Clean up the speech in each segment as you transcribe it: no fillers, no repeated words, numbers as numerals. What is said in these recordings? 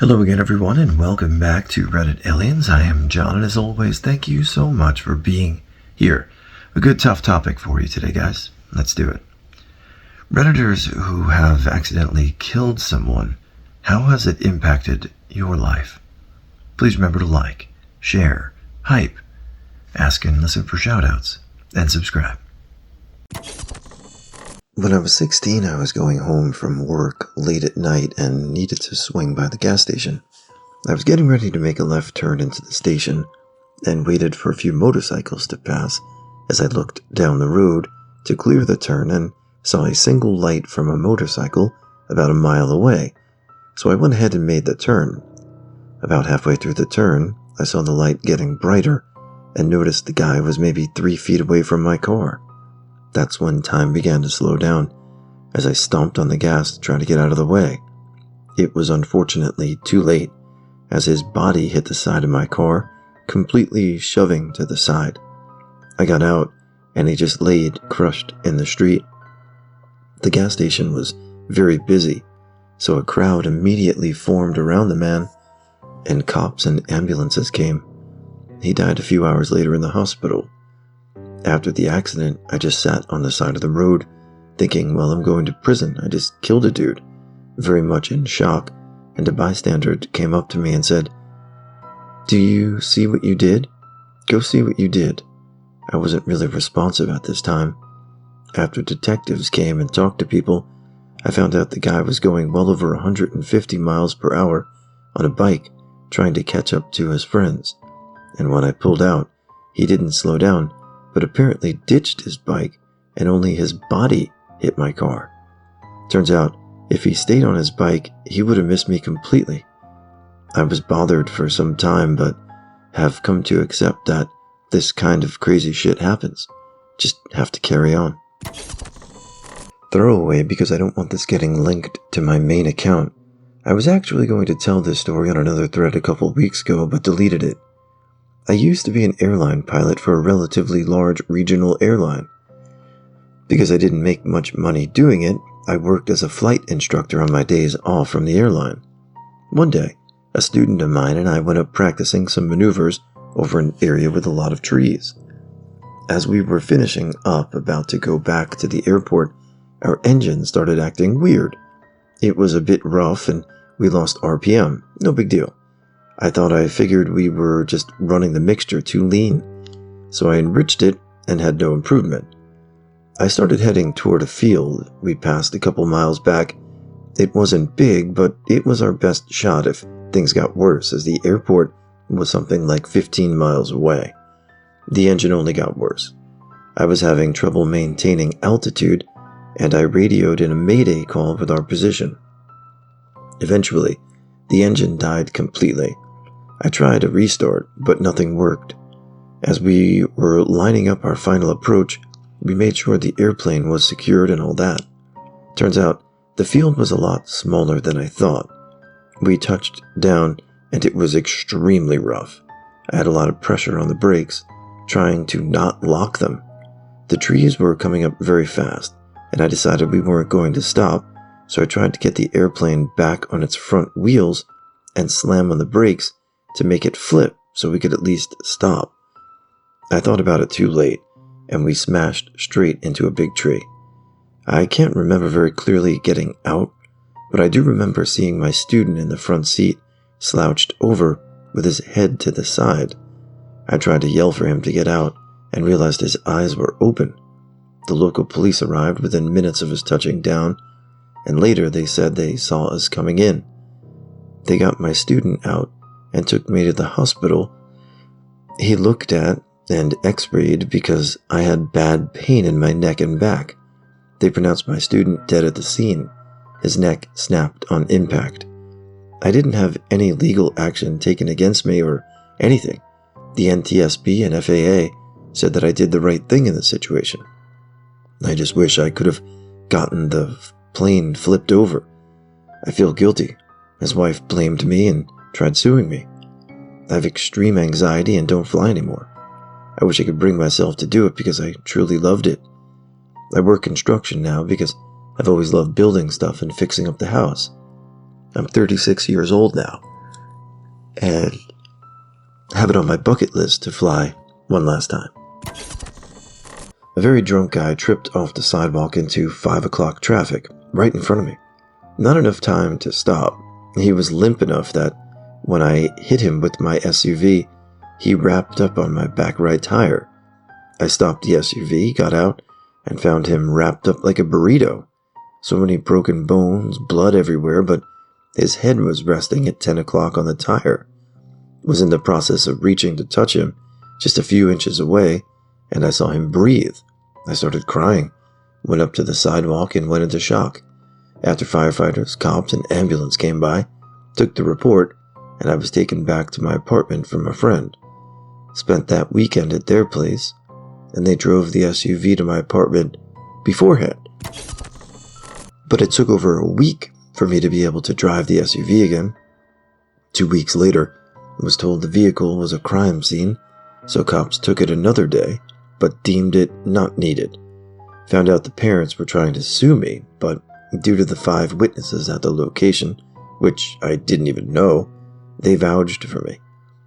Hello again, everyone, and welcome back to Reddit Aliens. I am John, and as always, thank you so much for being here. A good, tough topic for you today, guys. Let's do it. Redditors who have accidentally killed someone, how has it impacted your life? Please remember to like, share, hype, ask and listen for shoutouts, and subscribe. When I was 16, I was going home from work late at night and needed to swing by the gas station. I was getting ready to make a left turn into the station and waited for a few motorcycles to pass as I looked down the road to clear the turn and saw a single light from a motorcycle about a mile away, so I went ahead and made the turn. About halfway through the turn, I saw the light getting brighter and noticed the guy was maybe 3 feet away from my car. That's when time began to slow down, as I stomped on the gas to try to get out of the way. It was unfortunately too late, as his body hit the side of my car, completely shoving to the side. I got out, and he just laid crushed in the street. The gas station was very busy, so a crowd immediately formed around the man, and cops and ambulances came. He died a few hours later in the hospital. After the accident, I just sat on the side of the road, thinking, well, I'm going to prison. I just killed a dude. Very much in shock, and a bystander came up to me and said, "Do you see what you did? Go see what you did." I wasn't really responsive at this time. After detectives came and talked to people, I found out the guy was going well over 150 miles per hour on a bike, trying to catch up to his friends. And when I pulled out, he didn't slow down, but apparently ditched his bike, and only his body hit my car. Turns out, if he stayed on his bike, he would have missed me completely. I was bothered for some time, but have come to accept that this kind of crazy shit happens. Just have to carry on. Throwaway, because I don't want this getting linked to my main account. I was actually going to tell this story on another thread a couple weeks ago, but deleted it. I used to be an airline pilot for a relatively large regional airline. Because I didn't make much money doing it, I worked as a flight instructor on my days off from the airline. One day, a student of mine and I went up practicing some maneuvers over an area with a lot of trees. As we were finishing up, about to go back to the airport, our engine started acting weird. It was a bit rough and we lost RPM, no big deal. I figured we were just running the mixture too lean, so I enriched it and had no improvement. I started heading toward a field we passed a couple miles back. It wasn't big, but it was our best shot if things got worse, as the airport was something like 15 miles away. The engine only got worse. I was having trouble maintaining altitude, and I radioed in a mayday call with our position. Eventually, the engine died completely. I tried a restart, but nothing worked. As we were lining up our final approach, we made sure the airplane was secured and all that. Turns out, the field was a lot smaller than I thought. We touched down, and it was extremely rough. I had a lot of pressure on the brakes, trying to not lock them. The trees were coming up very fast, and I decided we weren't going to stop, so I tried to get the airplane back on its front wheels and slam on the brakes to make it flip so we could at least stop. I thought about it too late, and we smashed straight into a big tree. I can't remember very clearly getting out, but I do remember seeing my student in the front seat slouched over with his head to the side. I tried to yell for him to get out and realized his eyes were open. The local police arrived within minutes of us touching down, and later they said they saw us coming in. They got my student out and took me to the hospital. He looked at and x-rayed because I had bad pain in my neck and back. They pronounced my student dead at the scene. His neck snapped on impact. I didn't have any legal action taken against me or anything. The NTSB and FAA said that I did the right thing in the situation. I just wish I could have gotten the plane flipped over. I feel guilty. His wife blamed me and tried suing me. I have extreme anxiety and don't fly anymore. I wish I could bring myself to do it because I truly loved it. I work construction now because I've always loved building stuff and fixing up the house. I'm 36 years old now, and have it on my bucket list to fly one last time. A very drunk guy tripped off the sidewalk into 5 o'clock traffic right in front of me. Not enough time to stop. He was limp enough that when I hit him with my SUV, he wrapped up on my back right tire. I stopped the SUV, got out, and found him wrapped up like a burrito. So many broken bones, blood everywhere, but his head was resting at 10 o'clock on the tire. Was in the process of reaching to touch him, just a few inches away, and I saw him breathe. I started crying, went up to the sidewalk and went into shock. After firefighters, cops, and ambulance came by, took the report, and I was taken back to my apartment from a friend. Spent that weekend at their place, and they drove the SUV to my apartment beforehand. But it took over a week for me to be able to drive the SUV again. 2 weeks later, I was told the vehicle was a crime scene, so cops took it another day, but deemed it not needed. Found out the parents were trying to sue me, but due to the 5 witnesses at the location, which I didn't even know, they vouched for me.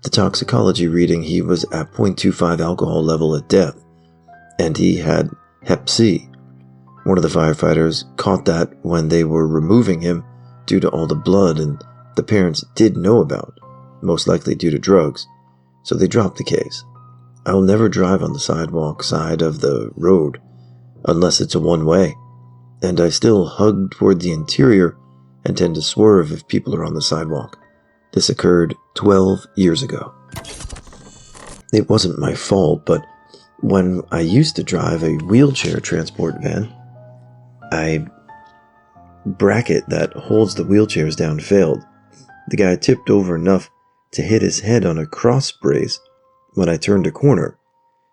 The toxicology reading, he was at 0.25 alcohol level at death, and he had Hep C. One of the firefighters caught that when they were removing him due to all the blood, and the parents did know about, most likely due to drugs, so they dropped the case. I will never drive on the sidewalk side of the road unless it's a one-way, and I still hug toward the interior and tend to swerve if people are on the sidewalk. This occurred 12 years ago. It wasn't my fault, but when I used to drive a wheelchair transport van, a bracket that holds the wheelchairs down failed. The guy tipped over enough to hit his head on a cross brace when I turned a corner.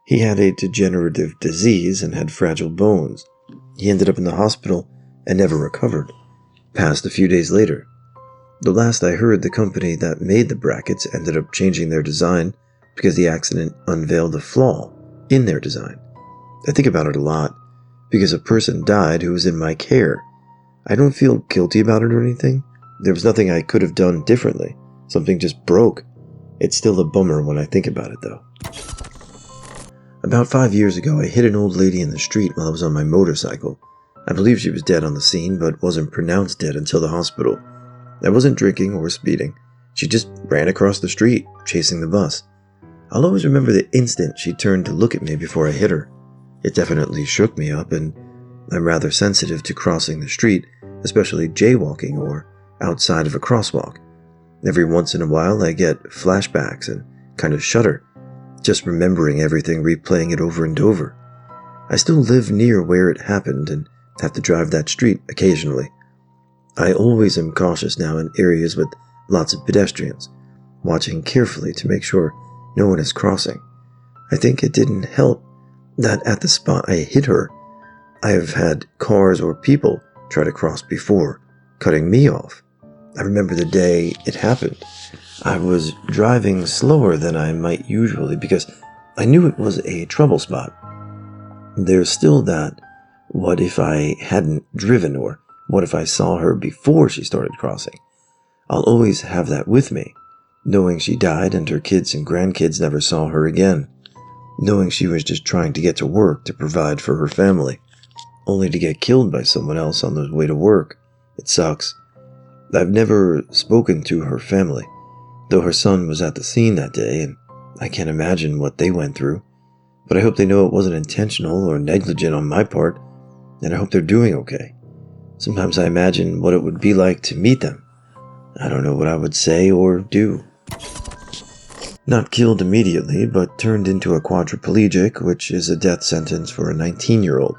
He had a degenerative disease and had fragile bones. He ended up in the hospital and never recovered. Passed a few days later. The last I heard, the company that made the brackets ended up changing their design because the accident unveiled a flaw in their design. I think about it a lot because a person died who was in my care. I don't feel guilty about it or anything. There was nothing I could have done differently. Something just broke. It's still a bummer when I think about it, though. About 5 years ago, I hit an old lady in the street while I was on my motorcycle. I believe she was dead on the scene, but wasn't pronounced dead until the hospital. I wasn't drinking or speeding. She just ran across the street, chasing the bus. I'll always remember the instant she turned to look at me before I hit her. It definitely shook me up, and I'm rather sensitive to crossing the street, especially jaywalking or outside of a crosswalk. Every once in a while, I get flashbacks and kind of shudder, just remembering everything, replaying it over and over. I still live near where it happened and have to drive that street occasionally. I always am cautious now in areas with lots of pedestrians, watching carefully to make sure no one is crossing. I think it didn't help that at the spot I hit her, I have had cars or people try to cross before, cutting me off. I remember the day it happened. I was driving slower than I might usually because I knew it was a trouble spot. There's still that, what if I hadn't driven, or what if I saw her before she started crossing? I'll always have that with me, knowing she died and her kids and grandkids never saw her again, knowing she was just trying to get to work to provide for her family, only to get killed by someone else on their way to work. It sucks. I've never spoken to her family, though her son was at the scene that day, and I can't imagine what they went through. But I hope they know it wasn't intentional or negligent on my part, and I hope they're doing okay. Sometimes I imagine what it would be like to meet them. I don't know what I would say or do. Not killed immediately, but turned into a quadriplegic, which is a death sentence for a 19-year-old.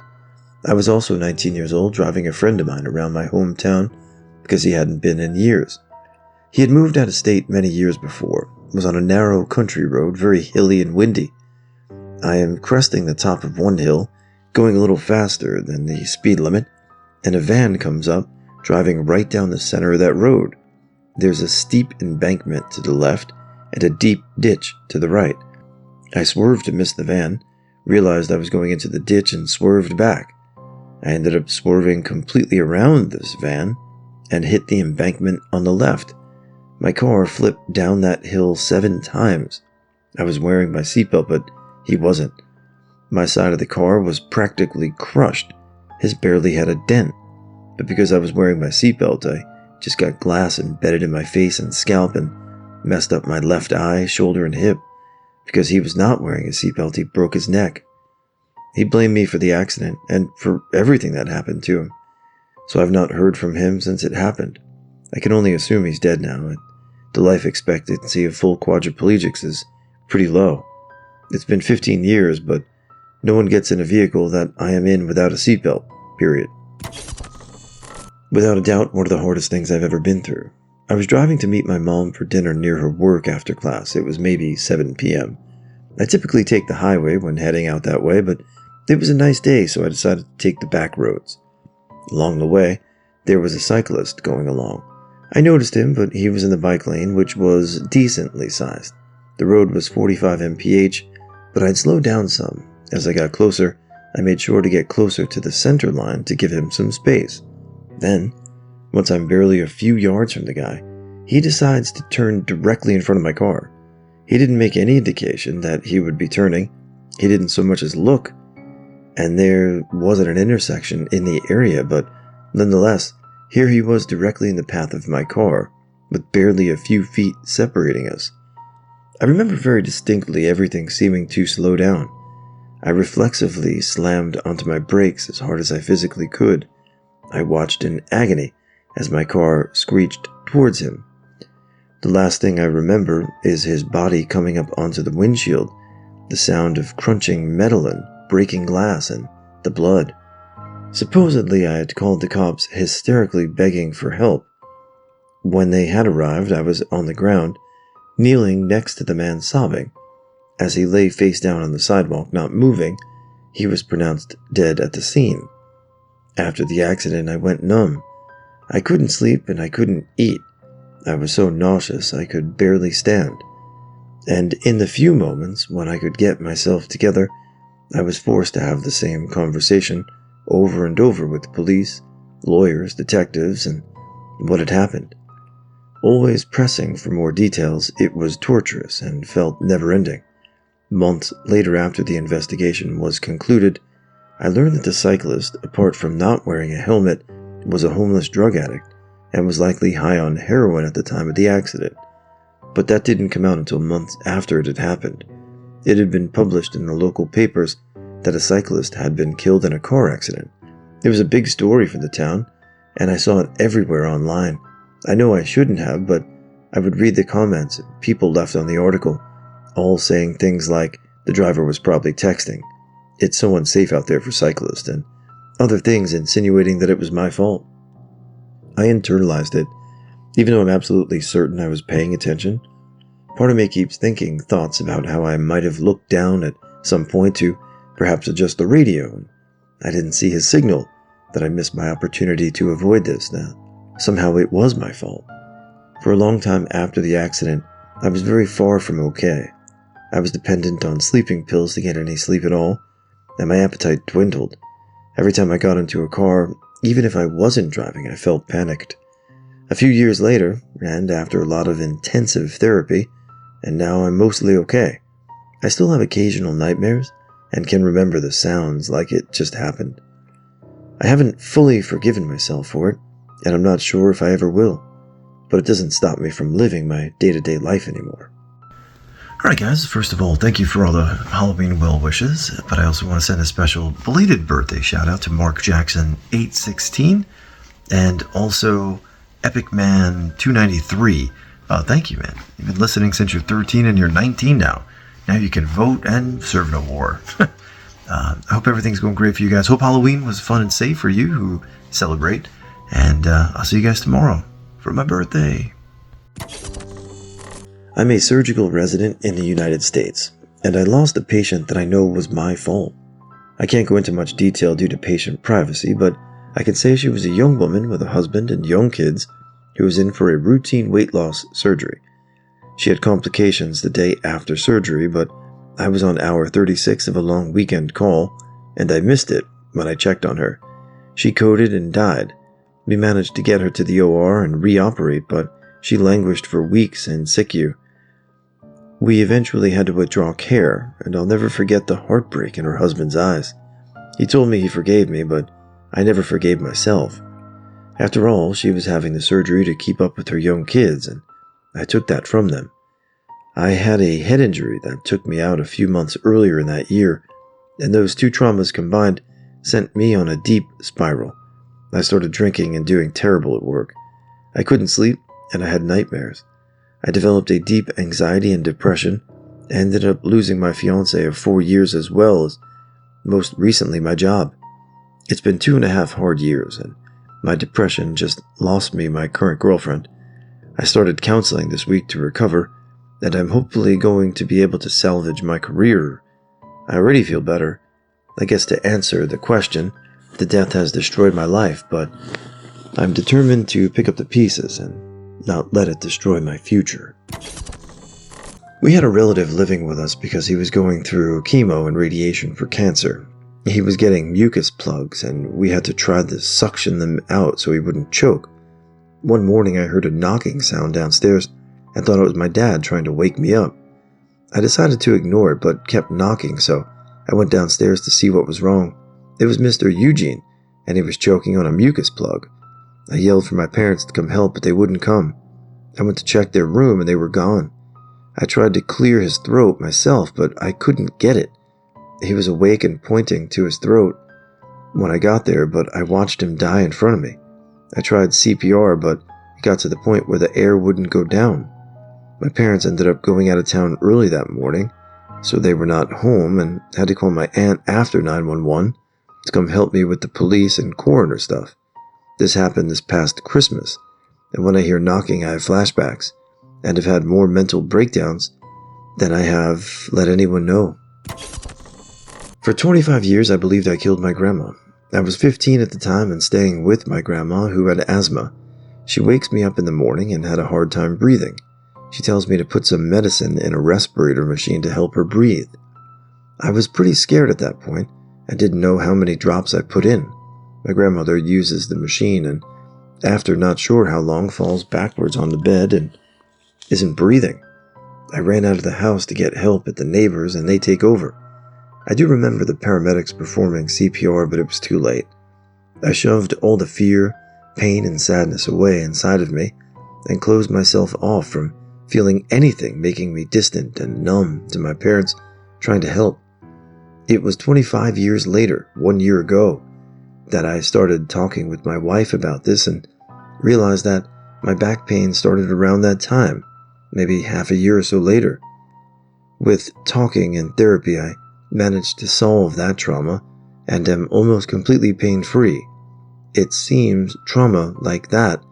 I was also 19 years old, driving a friend of mine around my hometown because he hadn't been in years. He had moved out of state many years before, was on a narrow country road, very hilly and windy. I am cresting the top of one hill, going a little faster than the speed limit, and a van comes up, driving right down the center of that road. There's a steep embankment to the left and a deep ditch to the right. I swerved to miss the van, realized I was going into the ditch, and swerved back. I ended up swerving completely around this van and hit the embankment on the left. My car flipped down that hill 7 times. I was wearing my seatbelt, but he wasn't. My side of the car was practically crushed. His barely had a dent. But because I was wearing my seatbelt, I just got glass embedded in my face and scalp and messed up my left eye, shoulder, and hip. Because he was not wearing a seatbelt, he broke his neck. He blamed me for the accident and for everything that happened to him. So I've not heard from him since it happened. I can only assume he's dead now, and the life expectancy of full quadriplegics is pretty low. It's been 15 years, but no one gets in a vehicle that I am in without a seatbelt, period. Without a doubt, one of the hardest things I've ever been through. I was driving to meet my mom for dinner near her work after class. It was maybe 7 p.m. I typically take the highway when heading out that way, but it was a nice day, so I decided to take the back roads. Along the way, there was a cyclist going along. I noticed him, but he was in the bike lane, which was decently sized. The road was 45 mph, but I'd slowed down some. As I got closer, I made sure to get closer to the center line to give him some space. Then, once I'm barely a few yards from the guy, he decides to turn directly in front of my car. He didn't make any indication that he would be turning. He didn't so much as look. And there wasn't an intersection in the area, but nonetheless, here he was directly in the path of my car, with barely a few feet separating us. I remember very distinctly everything seeming to slow down. I reflexively slammed onto my brakes as hard as I physically could. I watched in agony as my car screeched towards him. The last thing I remember is his body coming up onto the windshield, the sound of crunching metal and breaking glass, and the blood. Supposedly, I had called the cops hysterically begging for help. When they had arrived, I was on the ground, kneeling next to the man sobbing. As he lay face down on the sidewalk, not moving, he was pronounced dead at the scene. After the accident, I went numb. I couldn't sleep and I couldn't eat. I was so nauseous I could barely stand. And in the few moments when I could get myself together, I was forced to have the same conversation over and over with police, lawyers, detectives, and what had happened. Always pressing for more details, it was torturous and felt never-ending. Months later, after the investigation was concluded, I learned that the cyclist, apart from not wearing a helmet, was a homeless drug addict and was likely high on heroin at the time of the accident. But that didn't come out until months after it had happened. It had been published in the local papers that a cyclist had been killed in a car accident. It was a big story for the town, and I saw it everywhere online. I know I shouldn't have, but I would read the comments people left on the article, all saying things like, the driver was probably texting, it's so unsafe out there for cyclists, and other things insinuating that it was my fault. I internalized it, even though I'm absolutely certain I was paying attention. Part of me keeps thinking thoughts about how I might have looked down at some point to perhaps adjust the radio, and I didn't see his signal, that I missed my opportunity to avoid this. Now, somehow it was my fault. For a long time after the accident, I was very far from okay. I was dependent on sleeping pills to get any sleep at all, and my appetite dwindled. Every time I got into a car, even if I wasn't driving, I felt panicked. A few years later, and after a lot of intensive therapy, and now I'm mostly okay. I still have occasional nightmares, and can remember the sounds like it just happened. I haven't fully forgiven myself for it, and I'm not sure if I ever will, but it doesn't stop me from living my day-to-day life anymore. Alright guys, first of all, thank you for all the Halloween well wishes, but I also want to send a special belated birthday shout out to Mark Jackson 816 and also Epic Man 293. Thank you, man. You've been listening since you're 13 and you're 19 now. Now you can vote and serve in a war. I hope everything's going great for you guys. Hope Halloween was fun and safe for you who celebrate. And I'll see you guys tomorrow for my birthday. I'm a surgical resident in the United States, and I lost a patient that I know was my fault. I can't go into much detail due to patient privacy, but I can say she was a young woman with a husband and young kids who was in for a routine weight loss surgery. She had complications the day after surgery, but I was on hour 36 of a long weekend call, and I missed it when I checked on her. She coded and died. We managed to get her to the OR and re-operate, but She languished for weeks in SICU. We eventually had to withdraw care, and I'll never forget the heartbreak in her husband's eyes. He told me he forgave me, but I never forgave myself. After all, she was having the surgery to keep up with her young kids, and I took that from them. I had a head injury that took me out a few months earlier in that year, and those two traumas combined sent me on a deep spiral. I started drinking and doing terrible at work. I couldn't sleep, and I had nightmares. I developed a deep anxiety and depression, and ended up losing my fiancée of 4 years as well as, most recently, my job. It's been 2.5 hard years, and my depression just lost me my current girlfriend. I started counseling this week to recover, and I'm hopefully going to be able to salvage my career. I already feel better. I guess to answer the question, the death has destroyed my life, but I'm determined to pick up the pieces and not let it destroy my future. We had a relative living with us because he was going through chemo and radiation for cancer. He was getting mucus plugs, and we had to try to suction them out so he wouldn't choke. One morning I heard a knocking sound downstairs and thought it was my dad trying to wake me up. I decided to ignore it, but kept knocking, so I went downstairs to see what was wrong. It was Mr. Eugene, and he was choking on a mucus plug. I yelled for my parents to come help, but they wouldn't come. I went to check their room, and they were gone. I tried to clear his throat myself, but I couldn't get it. He was awake and pointing to his throat when I got there, but I watched him die in front of me. I tried CPR, but it got to the point where the air wouldn't go down. My parents ended up going out of town early that morning, so they were not home, and had to call my aunt after 911 to come help me with the police and coroner stuff. This happened this past Christmas, and when I hear knocking I have flashbacks, and have had more mental breakdowns than I have let anyone know. For 25 years I believed I killed my grandma. I was 15 at the time and staying with my grandma who had asthma. She wakes me up in the morning and had a hard time breathing. She tells me to put some medicine in a respirator machine to help her breathe. I was pretty scared at that point. I didn't know how many drops I put in. My grandmother uses the machine and, after not sure how long, falls backwards on the bed and isn't breathing. I ran out of the house to get help at the neighbors and they take over. I do remember the paramedics performing CPR, but it was too late. I shoved all the fear, pain, and sadness away inside of me and closed myself off from feeling anything, making me distant and numb to my parents trying to help. It was 25 years later, 1 year ago, that I started talking with my wife about this and realized that my back pain started around that time, maybe half a year or so later. With talking and therapy, I managed to solve that trauma and am almost completely pain-free. It seems trauma like that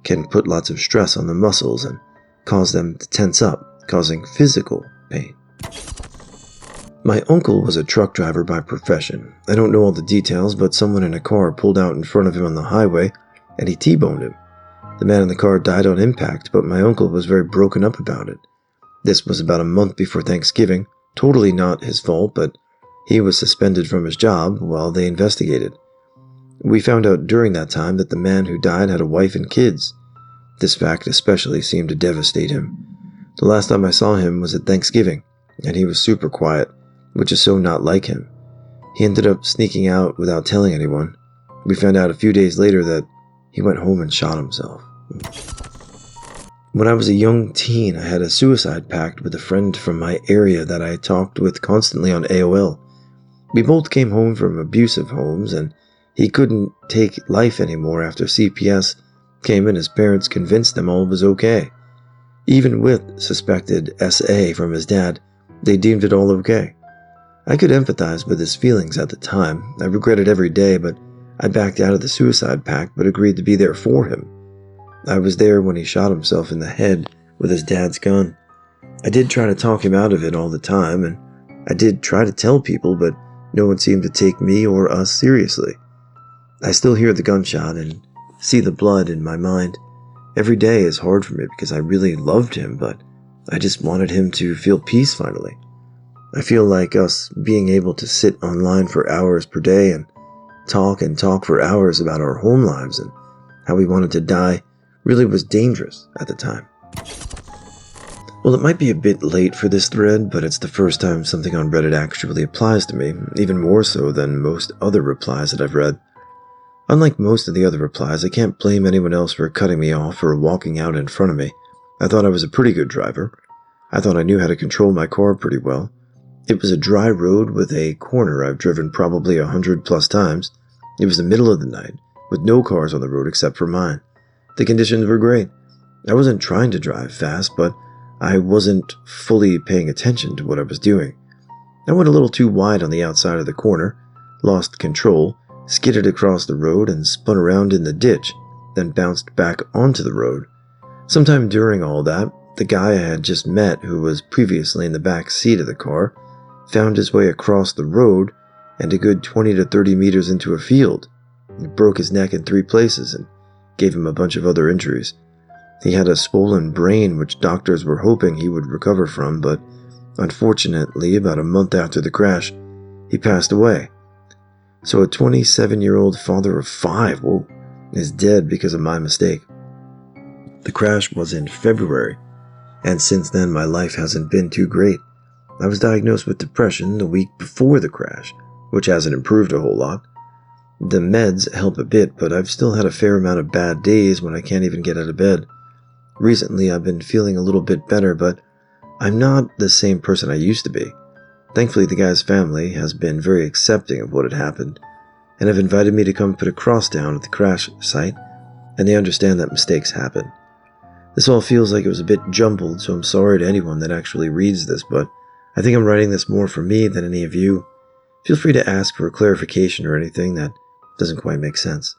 can put lots of stress on the muscles and cause them to tense up, causing physical pain. My uncle was a truck driver by profession. I don't know all the details, but someone in a car pulled out in front of him on the highway, and he T-boned him. The man in the car died on impact, but my uncle was very broken up about it. This was about a month before Thanksgiving, totally not his fault, but he was suspended from his job while they investigated. We found out during that time that the man who died had a wife and kids. This fact especially seemed to devastate him. The last time I saw him was at Thanksgiving, and he was super quiet, which is so not like him. He ended up sneaking out without telling anyone. We found out a few days later that he went home and shot himself. When I was a young teen, I had a suicide pact with a friend from my area that I talked with constantly on AOL. We both came home from abusive homes, and he couldn't take life anymore after CPS came in. His parents convinced them all was okay. Even with suspected SA from his dad, they deemed it all okay. I could empathize with his feelings at the time. I regret it every day, but I backed out of the suicide pact but agreed to be there for him. I was there when he shot himself in the head with his dad's gun. I did try to talk him out of it all the time, and I did try to tell people, but no one seemed to take me or us seriously. I still hear the gunshot and see the blood in my mind. Every day is hard for me because I really loved him, but I just wanted him to feel peace finally. I feel like us being able to sit online for hours per day and talk for hours about our home lives and how we wanted to die really was dangerous at the time. Well, it might be a bit late for this thread, but it's the first time something on Reddit actually applies to me, even more so than most other replies that I've read. Unlike most of the other replies, I can't blame anyone else for cutting me off or walking out in front of me. I thought I was a pretty good driver. I thought I knew how to control my car pretty well. It was a dry road with a corner I've driven probably 100+ times. It was the middle of the night, with no cars on the road except for mine. The conditions were great. I wasn't trying to drive fast, but I wasn't fully paying attention to what I was doing. I went a little too wide on the outside of the corner, lost control, skidded across the road and spun around in the ditch, then bounced back onto the road. Sometime during all that, the guy I had just met, who was previously in the back seat of the car, found his way across the road and a good 20 to 30 meters into a field. He broke his neck in 3 places and gave him a bunch of other injuries. He had a swollen brain which doctors were hoping he would recover from, but unfortunately, about a month after the crash, he passed away. So a 27-year-old father of 5, is dead because of my mistake. The crash was in February, and since then my life hasn't been too great. I was diagnosed with depression the week before the crash, which hasn't improved a whole lot. The meds help a bit, but I've still had a fair amount of bad days when I can't even get out of bed. Recently I've been feeling a little bit better, but I'm not the same person I used to be. Thankfully the guy's family has been very accepting of what had happened, and have invited me to come put a cross down at the crash site, and they understand that mistakes happen. This all feels like it was a bit jumbled, so I'm sorry to anyone that actually reads this, but I think I'm writing this more for me than any of you. Feel free to ask for clarification or anything that doesn't quite make sense.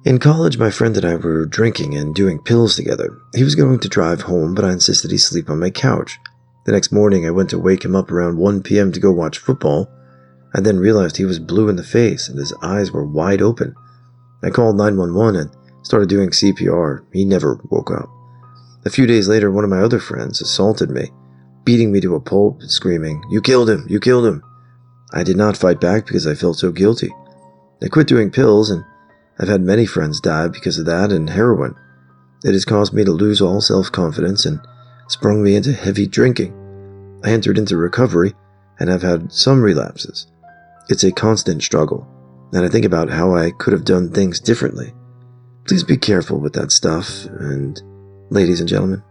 In college, my friend and I were drinking and doing pills together. He was going to drive home, but I insisted he sleep on my couch. The next morning, I went to wake him up around 1 p.m. to go watch football. I then realized he was blue in the face and his eyes were wide open. I called 911 and started doing CPR. He never woke up. A few days later, one of my other friends assaulted me, beating me to a pulp, screaming, "You killed him! You killed him!" I did not fight back because I felt so guilty. I quit doing pills, and I've had many friends die because of that and heroin. It has caused me to lose all self-confidence and sprung me into heavy drinking. I entered into recovery, and I've had some relapses. It's a constant struggle, and I think about how I could have done things differently. Please be careful with that stuff, and ladies and gentlemen,